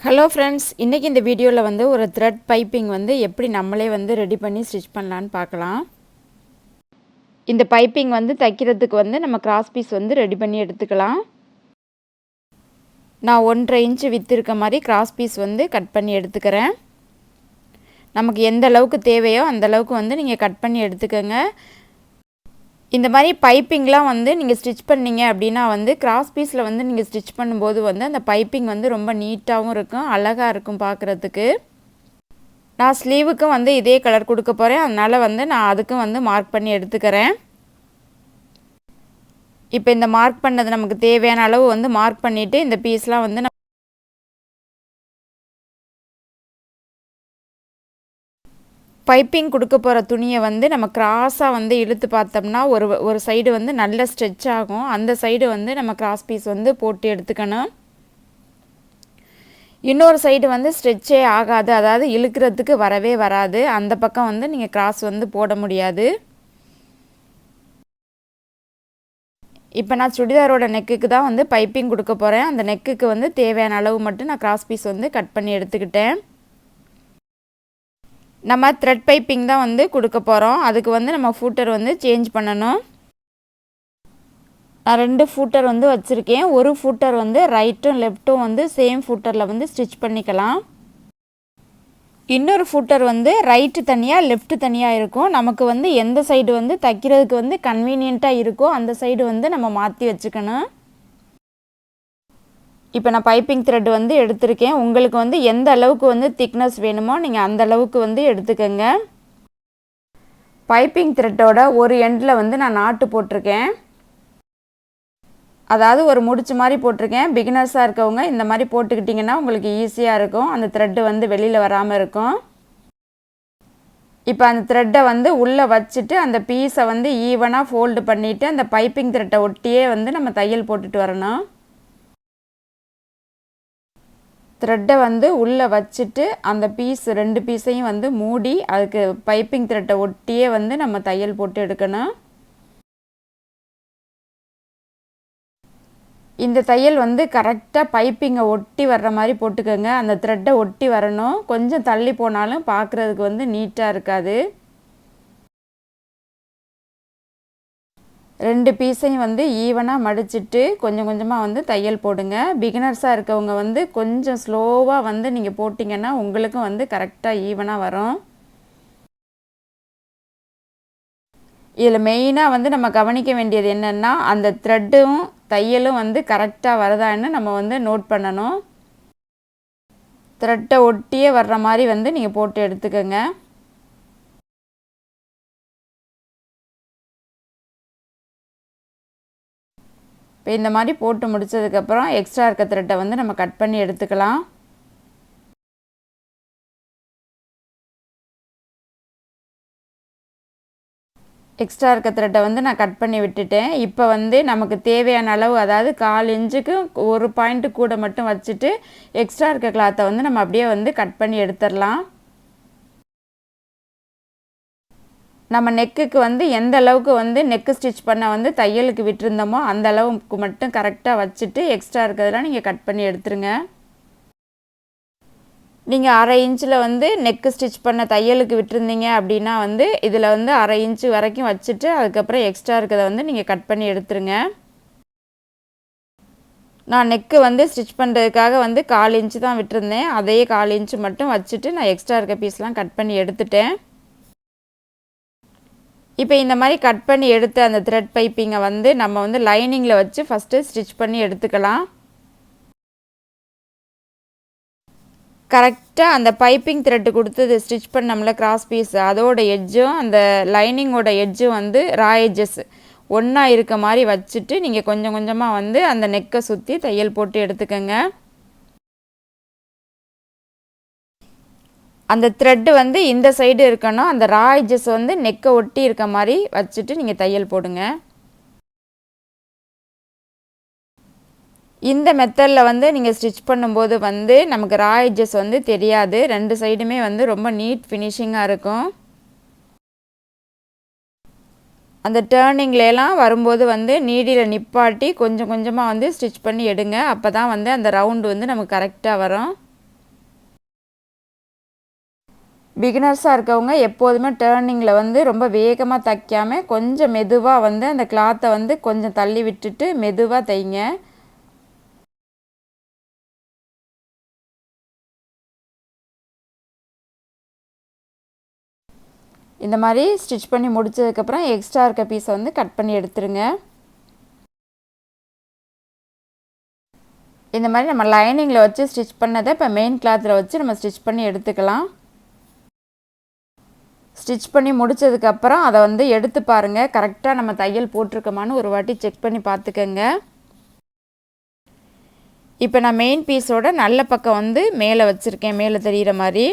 Hello friends, இன்றைக்கி இந்த வீடியோவில் வந்து ஒரு த்ரெட் பைப்பிங் வந்து எப்படி நம்மளே வந்து ரெடி பண்ணி ஸ்டிச் பண்ணலான்னு பார்க்கலாம். இந்த பைப்பிங் வந்து தைக்கிறதுக்கு வந்து நம்ம கிராஸ் பீஸ் வந்து ரெடி பண்ணி எடுத்துக்கலாம். நான் 1.5 இன்ச்சு வித்து இருக்க மாதிரி கிராஸ் பீஸ் வந்து கட் பண்ணி எடுத்துக்கிறேன். நமக்கு எந்த அளவுக்கு தேவையோ அந்த அளவுக்கு வந்து நீங்கள் கட் பண்ணி எடுத்துக்கோங்க. இந்த மாதிரி பைப்பிங்லாம் வந்து நீங்கள் ஸ்டிச் பண்ணிங்க அப்படின்னா வந்து கிராஸ் பீஸில் வந்து நீங்கள் ஸ்டிச் பண்ணும்போது வந்து அந்த பைப்பிங் வந்து ரொம்ப நீட்டாகவும் இருக்கும், அழகாக இருக்கும் பார்க்குறதுக்கு. நான் ஸ்லீவுக்கும் வந்து இதே கலர் கொடுக்க போகிறேன், அதனால் வந்து நான் அதுக்கும் வந்து மார்க் பண்ணி எடுத்துக்கிறேன். இப்போ இந்த மார்க் பண்ணது நமக்கு தேவையான அளவு வந்து மார்க் பண்ணிவிட்டு இந்த பீஸ்லாம் வந்து பைப்பிங் கொடுக்க போகிற துணியை வந்து நம்ம கிராஸாக வந்து இழுத்து பார்த்தோம்னா ஒரு சைடு வந்து நல்ல ஸ்ட்ரெச் ஆகும். அந்த சைடு வந்து நம்ம கிராஸ் பீஸ் வந்து போட்டு எடுத்துக்கணும். இன்னொரு சைடு வந்து ஸ்ட்ரெச்சே ஆகாது, அதாவது இழுக்கிறதுக்கு வரவே வராது. அந்த பக்கம் வந்து நீங்கள் கிராஸ் வந்து போட முடியாது. இப்போ நான் சுடிதாரோட நெக்குக்கு தான் வந்து பைப்பிங் கொடுக்க போகிறேன். அந்த நெக்குக்கு வந்து தேவையான அளவு மட்டும் நான் கிராஸ் பீஸ் வந்து கட் பண்ணி எடுத்துக்கிட்டேன். நம்ம த்ரெட் பைப்பிங் தான் வந்து கொடுக்க போகிறோம். அதுக்கு வந்து நம்ம ஃபூட்டர் வந்து சேஞ்ச் பண்ணணும். நான் 2 ஃபூட்டர் வந்து வச்சுருக்கேன். ஒரு ஃபூட்டர் வந்து ரைட்டும் லெஃப்ட்டும் வந்து சேம் ஃபூட்டரில் வந்து ஸ்டிச் பண்ணிக்கலாம். இன்னொரு ஃபூட்டர் வந்து ரைட்டு தனியாக லெஃப்ட்டு தனியாக இருக்கும். நமக்கு வந்து எந்த சைடு வந்து தைக்கிறதுக்கு வந்து கன்வீனியண்ட்டாக இருக்கோ அந்த சைடு வந்து நம்ம மாற்றி வச்சுக்கணும். இப்போ நான் பைப்பிங் த்ரெட் வந்து எடுத்திருக்கேன். உங்களுக்கு வந்து எந்த அளவுக்கு வந்து திக்னஸ் வேணுமோ நீங்கள் அந்த அளவுக்கு வந்து எடுத்துக்கோங்க. பைப்பிங் த்ரெட்டோட ஒரு எண்டில் வந்து நான் நாட்டு போட்டிருக்கேன், அதாவது ஒரு முடிச்சு மாதிரி போட்டிருக்கேன். பிகினர்ஸாக இருக்கவங்க இந்த மாதிரி போட்டுக்கிட்டிங்கன்னா உங்களுக்கு ஈஸியாக இருக்கும், அந்த த்ரெட்டு வந்து வெளியில் வராமல் இருக்கும். இப்போ அந்த த்ரெட்டை வந்து உள்ளே வச்சுட்டு அந்த பீஸை வந்து ஈவனாக ஃபோல்டு பண்ணிவிட்டு அந்த பைப்பிங் த்ரெட்டை ஒட்டியே வந்து நம்ம தையல் போட்டுட்டு வரணும். த்ரெட்டை வந்து உள்ளே வச்சுட்டு அந்த பீஸ் 2 பீஸையும் வந்து மூடி அதுக்கு பைப்பிங் த்ரெட்டை ஒட்டியே வந்து நம்ம தையல் போட்டு எடுக்கணும். இந்த தையல் வந்து கரெக்டாக பைப்பிங்கை ஒட்டி வர்ற மாதிரி போட்டுக்கோங்க. அந்த த்ரெட்டை ஒட்டி வரணும். கொஞ்சம் தள்ளி போனாலும் பார்க்குறதுக்கு வந்து நீட்டாக இருக்காது. 2 பீஸையும் வந்து ஈவனாக மடிச்சிட்டு கொஞ்சம் கொஞ்சமாக வந்து தையல் போடுங்க. பிகினர்ஸாக இருக்கவங்க வந்து கொஞ்சம் ஸ்லோவாக வந்து நீங்கள் போட்டிங்கன்னா உங்களுக்கும் வந்து கரெக்டாக ஈவனாக வரும். இதில் மெயினாக வந்து நம்ம கவனிக்க வேண்டியது என்னென்னா அந்த த்ரெட்டும் தையலும் வந்து கரெக்டாக வருதான்னு நம்ம வந்து நோட் பண்ணணும். த்ரெட்டை ஒட்டியே வர்ற மாதிரி வந்து நீங்கள் போட்டு எடுத்துக்கோங்க. இப்போ இந்த மாதிரி போட்டு முடித்ததுக்கப்புறம் எக்ஸ்ட்ரா இருக்க த்ரெட்டை வந்து நம்ம கட் பண்ணி எடுத்துக்கலாம். எக்ஸ்ட்ரா இருக்க த்ரெட்டை வந்து நான் கட் பண்ணி விட்டுட்டேன். இப்போ வந்து நமக்கு தேவையான அளவு, அதாவது 1/4 இன்ச்சுக்கு ஒரு பாயிண்ட்டு கூட மட்டும் வச்சுட்டு எக்ஸ்ட்ரா இருக்க கிளாத்தை வந்து நம்ம அப்படியே வந்து கட் பண்ணி எடுத்துடலாம். நம்ம நெக்குக்கு வந்து எந்த அளவுக்கு வந்து நெக்கு ஸ்டிச் பண்ண வந்து தையலுக்கு விட்டுருந்தோமோ அந்த அளவுக்கு மட்டும் கரெக்டாக வச்சுட்டு எக்ஸ்ட்ரா இருக்கிறதெல்லாம் நீங்கள் கட் பண்ணி எடுத்துருங்க. நீங்கள் 1/2 இன்ச்சில் வந்து நெக்கு ஸ்டிச் பண்ண தையலுக்கு விட்டுருந்தீங்க அப்படின்னா வந்து இதில் வந்து 1/2 இன்ச்சு வரைக்கும் வச்சுட்டு அதுக்கப்புறம் எக்ஸ்ட்ரா இருக்கிறத வந்து நீங்கள் கட் பண்ணி எடுத்துருங்க. நான் நெக்கு வந்து ஸ்டிச் பண்ணுறதுக்காக வந்து 1/4 இன்ச்சு தான் விட்டுருந்தேன். அதையே 1/4 இன்ச்சு மட்டும் வச்சுட்டு நான் எக்ஸ்ட்ரா இருக்க பீஸ்லாம் கட் பண்ணி எடுத்துட்டேன். இப்போ இந்த மாதிரி கட் பண்ணி எடுத்த அந்த த்ரெட் பைப்பிங்கை வந்து நம்ம வந்து லைனிங்கில் வச்சு ஃபஸ்ட்டு ஸ்டிச் பண்ணி எடுத்துக்கலாம். கரெக்டாக அந்த பைப்பிங் த்ரெட்டு கொடுத்து ஸ்டிச் பண்ணோம்ல கிராஸ் பீஸ், அதோட எட்ஜும் அந்த லைனிங்கோட எட்ஜும் வந்து ரா எட்ஜஸ் ஒன்றா இருக்க மாதிரி வச்சுட்டு நீங்கள் கொஞ்சம் கொஞ்சமாக வந்து அந்த நெக்கை சுற்றி தையல் போட்டு எடுத்துக்கோங்க. அந்த த்ரெட்டு வந்து இந்த சைடு இருக்கணும். அந்த ரா எட்ஜஸ் வந்து நெக்கை ஒட்டி இருக்க மாதிரி வச்சுட்டு நீங்கள் தையல் போடுங்க. இந்த மெத்தடில் வந்து நீங்கள் ஸ்டிச் பண்ணும்போது வந்து நமக்கு ரா எட்ஜஸ் வந்து தெரியாது. 2 சைடுமே வந்து ரொம்ப நீட் ஃபினிஷிங்காக இருக்கும். அந்த டேர்னிங்லாம் வரும்போது வந்து நீடியில் நிப்பாட்டி கொஞ்சம் கொஞ்சமாக வந்து ஸ்டிச் பண்ணி எடுங்க. அப்போ தான் வந்து அந்த ரவுண்டு வந்து நமக்கு கரெக்டாக வரும். பிகினர்ஸாக இருக்கவங்க எப்போதுமே டேர்னிங்கில் வந்து ரொம்ப வேகமாக தைக்காமல் கொஞ்சம் மெதுவாக வந்து அந்த கிளாத்தை வந்து கொஞ்சம் தள்ளி விட்டுட்டு மெதுவாக தைங்க. இந்த மாதிரி ஸ்டிச் பண்ணி முடித்ததுக்கப்புறம் எக்ஸ்ட்ரா இருக்க பீஸை வந்து கட் பண்ணி எடுத்துருங்க. இந்த மாதிரி நம்ம லைனிங்கில் வச்சு ஸ்டிச் பண்ணதை இப்போ மெயின் கிளாத்தில் வச்சு நம்ம ஸ்டிச் பண்ணி எடுத்துக்கலாம். ஸ்டிச் பண்ணி முடித்ததுக்கப்புறம் அதை வந்து எடுத்து பாருங்கள், கரெக்டாக நம்ம தையல் போட்டிருக்கோமான்னு ஒரு வாட்டி செக் பண்ணி பார்த்துக்கங்க. இப்போ நான் மெயின் பீஸோட நல்ல பக்கம் வந்து மேலே வச்சுருக்கேன், மேலே தெரிகிற மாதிரி.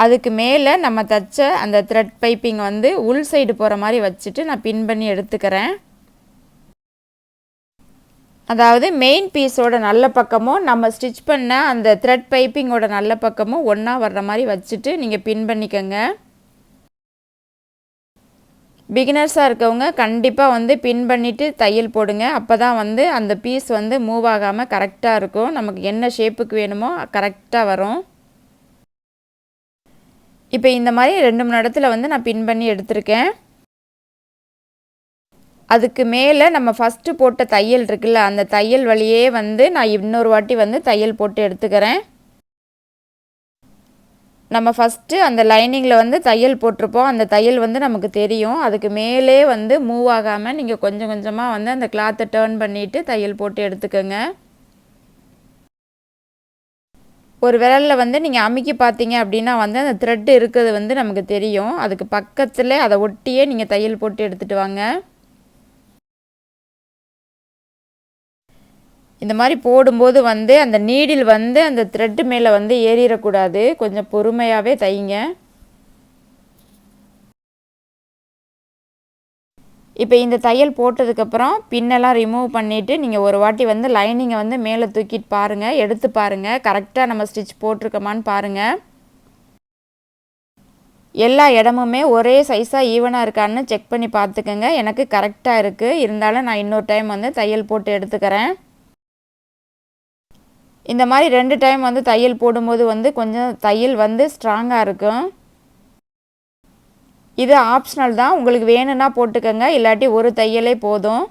அதுக்கு மேலே நம்ம தைச்ச அந்த த்ரெட் பைப்பிங் வந்து உள் சைடு போகிற மாதிரி வச்சுட்டு நான் பின் பண்ணி எடுத்துக்கிறேன். அதாவது மெயின் பீஸோட நல்ல பக்கமும் நம்ம ஸ்டிச் பண்ண அந்த த்ரெட் பைப்பிங்கோட நல்ல பக்கமும் ஒன்றா வர்ற மாதிரி வச்சுட்டு நீங்கள் பின் பண்ணிக்கோங்க. பிகினர்ஸாக இருக்கவங்க கண்டிப்பாக வந்து பின் பண்ணிவிட்டு தையல் போடுங்க. அப்போ தான் வந்து அந்த பீஸ் வந்து மூவ் ஆகாமல் கரெக்டாக இருக்கும். நமக்கு என்ன ஷேப்புக்கு வேணுமோ கரெக்டாக வரும். இப்போ இந்த மாதிரி 2-3 இடத்துல வந்து நான் பின் பண்ணி எடுத்திருக்கேன். அதுக்கு மேலே நம்ம ஃபஸ்ட்டு போட்ட தையல் இருக்குல்ல, அந்த தையல் வழியே வந்து நான் இன்னொரு வாட்டி வந்து தையல் போட்டு எடுத்துக்கிறேன். நம்ம ஃபஸ்ட்டு அந்த லைனிங்கில் வந்து தையல் போட்டிருப்போம், அந்த தையல் வந்து நமக்கு தெரியும். அதுக்கு மேலே வந்து மூவ் ஆகாமல் நீங்கள் கொஞ்சம் கொஞ்சமாக வந்து அந்த கிளாத்தை டேர்ன் பண்ணிவிட்டு தையல் போட்டு எடுத்துக்கோங்க. ஒரு விரலில் வந்து நீங்கள் அமுக்கி பார்த்தீங்க அப்படின்னா வந்து அந்த த்ரெட் இருக்கிறது வந்து நமக்கு தெரியும். அதுக்கு பக்கத்தில் அதை ஒட்டியே நீங்கள் தையல் போட்டு எடுத்துகிட்டு வாங்க. இந்த மாதிரி போடும்போது வந்து அந்த நீடில் வந்து அந்த த்ரெட்டு மேலே வந்து ஏறிடக்கூடாது. கொஞ்சம் பொறுமையாகவே தைங்க. இப்போ இந்த தையல் போட்டதுக்கப்புறம் பின்னெல்லாம் ரிமூவ் பண்ணிவிட்டு நீங்கள் ஒரு வாட்டி வந்து லைனிங்கை வந்து மேலே தூக்கிட்டு பாருங்கள், எடுத்து பாருங்கள், கரெக்டாக நம்ம ஸ்டிச் போட்டிருக்கோமான்னு பாருங்கள். எல்லா இடமுமே ஒரே சைஸாக ஈவனாக இருக்கான்னு செக் பண்ணி பார்த்துக்கோங்க. எனக்கு கரெக்டாக இருக்குது. இருந்தாலும் நான் இன்னொரு டைம் வந்து தையல் போட்டு எடுத்துக்கிறேன். இந்த மாதிரி 2 டைம் வந்து தையல் போடும்போது வந்து கொஞ்சம் தையல் வந்து ஸ்ட்ராங்காக இருக்கும். இது ஆப்ஷனல் தான், உங்களுக்கு வேணும்னா போட்டுக்கோங்க, இல்லாட்டி ஒரு தையலே போதும்.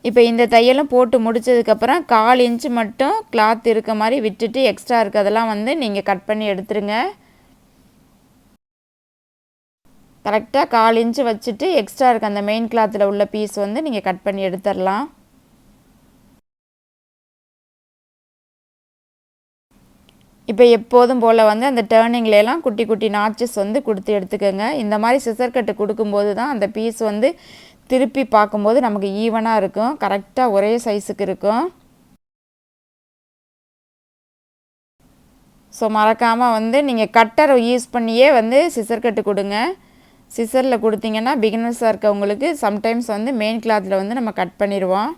இப்போ இந்த தையலும் போட்டு முடித்ததுக்கப்புறம் 1/4 இன்ச்சு மட்டும் கிளாத் இருக்க மாதிரி விட்டுட்டு எக்ஸ்ட்ரா இருக்கிறதெல்லாம் வந்து நீங்கள் கட் பண்ணி எடுத்துருங்க. கரெக்டாக 1/4 இன்ச்சு வச்சுட்டு எக்ஸ்ட்ரா இருக்க அந்த மெயின் கிளாத்தில் உள்ள பீஸ் வந்து நீங்கள் கட் பண்ணி எடுத்துடலாம். இப்போ எப்போதும் போல் வந்து அந்த டேர்னிங்லாம் குட்டி குட்டி நாச்சஸ் வந்து கொடுத்து எடுத்துக்கோங்க. இந்த மாதிரி சிசர் கட்டு கொடுக்கும்போது தான் அந்த பீஸ் வந்து திருப்பி பார்க்கும்போது நமக்கு ஈவனாக இருக்கும், கரெக்டாக ஒரே சைஸுக்கு இருக்கும். ஸோ மறக்காமல் வந்து நீங்கள் கட்டரை யூஸ் பண்ணியே வந்து சிசர் கட்டு கொடுங்க. சிசரில் கொடுத்தீங்கன்னா பிகினர்ஸாக இருக்கவங்களுக்கு சம்டைம்ஸ் வந்து மெயின் கிளாத்தில் வந்து நம்ம கட் பண்ணிடுவோம்.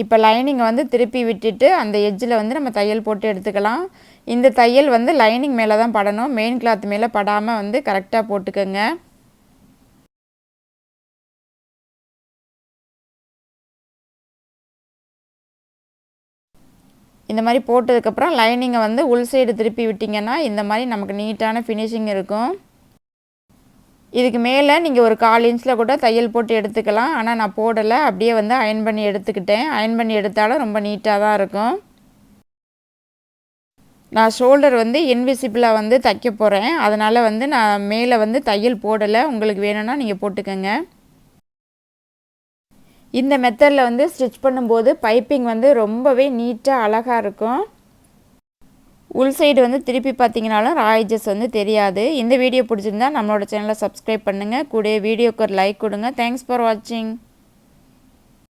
இப்போ லைனிங்கை வந்து திருப்பி விட்டுட்டு அந்த எட்ஜில் வந்து நம்ம தையல் போட்டு எடுத்துக்கலாம். இந்த தையல் வந்து லைனிங் மேலே தான் படணும், மெயின் கிளாத் மேலே படாமல் வந்து கரெக்டாக போட்டுக்கோங்க. இந்த மாதிரி போட்டதுக்கப்புறம் லைனிங்கை வந்து உள் சைடு திருப்பி விட்டிங்கன்னா இந்த மாதிரி நமக்கு நீட்டான ஃபினிஷிங் இருக்கும். இதுக்கு மேலே நீங்கள் ஒரு 1/4 இன்ச்சில் கூட தையல் போட்டு எடுத்துக்கலாம். ஆனால் நான் போடலை, அப்படியே வந்து அயன் பண்ணி எடுத்துக்கிட்டேன். அயன் பண்ணி எடுத்தாலும் ரொம்ப நீட்டாக தான் இருக்கும். நான் ஷோல்டர் வந்து இன்விசிபிளாக வந்து தைக்க போகிறேன், அதனால் வந்து நான் மேலே வந்து தையல் போடலை. உங்களுக்கு வேணும்னா நீங்கள் போட்டுக்கோங்க. இந்த மெத்தடில் வந்து ஸ்டிச் பண்ணும்போது பைப்பிங் வந்து ரொம்பவே நீட்டாக அழகாக இருக்கும். உள் சைடு வந்து திருப்பி பார்த்தீங்கனாலும் ரா எட்ஜஸ் வந்து தெரியாது. இந்த வீடியோ பிடிச்சிருந்தா நம்மளோட சேனலை சப்ஸ்கிரைப் பண்ணுங்கள், கூட வீடியோக்கு ஒரு லைக் கொடுங்க. தேங்க்ஸ் ஃபார் வாட்சிங்.